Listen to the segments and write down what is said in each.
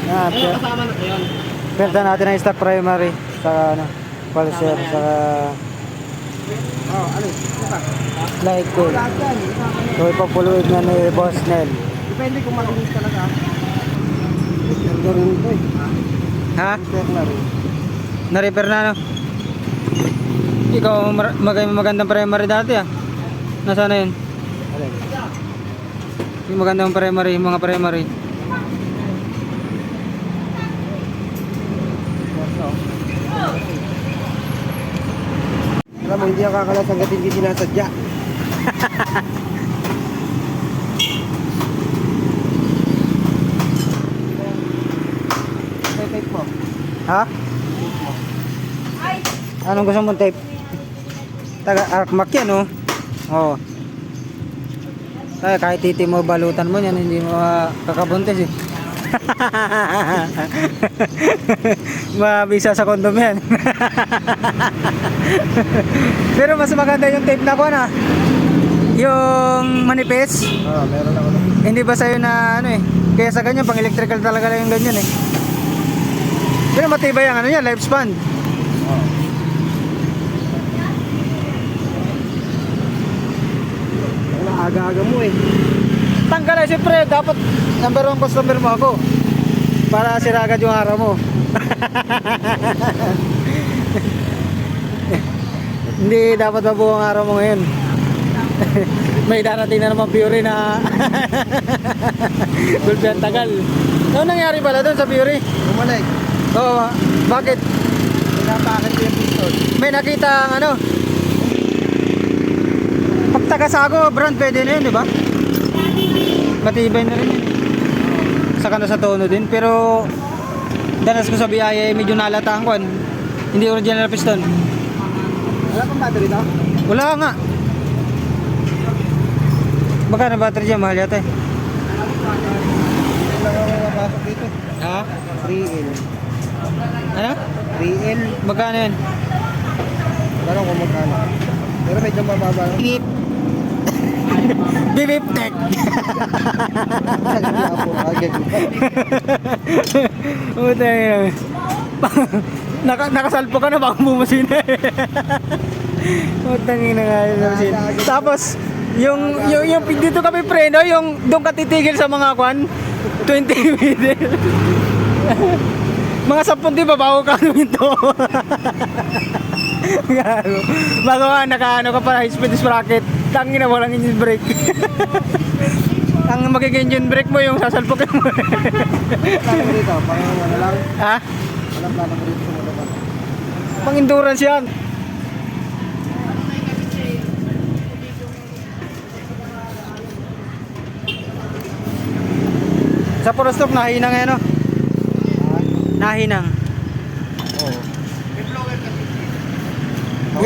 Ah, Ano kasama na yun? pelta natin ang stock primary sa ano, pulser, sa Oh, ano? Ano ka? light cool. Lahat yan. So ipapuluid na ni Boss Nel. Depende kung malinis talaga. Repair na rin ito eh. Ha? Repair na rin. Na-repair na no? Ikaw magandang primary dati ah. Nasaan na yun? Alin? Yung magandang primary, mga primary. Alam mo, hindi ang kakalas hanggat hindi sinasadya. Tape mo. Ha? Anong gusto mong tape? Taga Arcmac yan oh. Oo. Kaya kahit titi mo balutan mo yan, hindi mo kakabuntis eh. Mabisa sa kondom yan. Pero mas maganda yung tape na ko na. Yung manipis. Meron ako na. Hindi ba sa'yo na ano eh. Kaya sa ganyan, pang electrical talaga lang yung ganyan eh. Pero matibay ang ano yan, lifespan. Aga-aga mo eh. Tanggal eh, siyempre, dapat number 1 customer mo ako. Para sira agad yung araw mo. Hindi dapat mabuo ang araw mo ngayon. May darating na naman Fury na gulpihan tagal. Ano nangyari pala doon sa Fury? Bumalik. Oo, bakit? Pinapakit ko yung piston. May nakita ang ano? Pagtakasago, brand pwede na yun, di ba? Matibay na rin yun. Saka na sa tono din, pero danas ko sa biyaya medyo nalata ang kwan. Hindi original piston. Wala pang battery daw? Wala nga. Baka na battery dyan, mahal yata eh. Hindi lang ako mapasok dito. Ha? 3L. Ano? 3L. Magkano yun? Parang kung magkano. Pero medyo mababa lang. Beep. Beep beep tech. Hindi ako agad. Puta yun. Nakasalpo ka na baka bumasina eh. Putang ina nga yun sa masina. Tapos yung dito kami preno, yung doon ka titigil sa mga kwan 20 meter. Mga 10 di ba bago ka ito. Bago ka nakaano ka pa high speed sprocket. Tangin na walang engine brake. Ang magiging engine brake mo yung sasalpukin mo. Plano mo dito? Parang ano lang? Ha? Walang plano mo dito sa mga naman. Pang endurance yan. Sa Porostok nahinang eh no? Nahinang. Oo.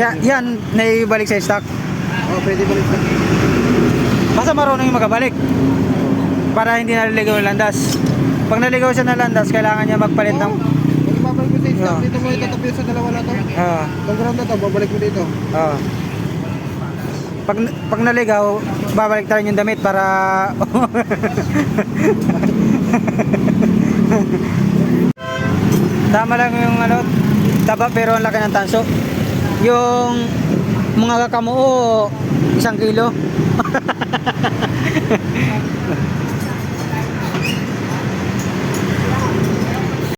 Yan, naibalik sa stock. Oo, pwede balik na. Basta marunong yung magabalik. Para hindi naliligaw yung landas. Pag naligaw siya ng landas, kailangan niya magpalit ng... Pag ibabalik mo sa stock, Oo. dito mo itatabi sa dalawa na to. Itong ground na to, babalik mo dito. Pag naligaw, babalik tayo yung damit para... Tama lang yung ano, taba pero ang laki ng tanso. Yung mga kakamuo, 1 kilo.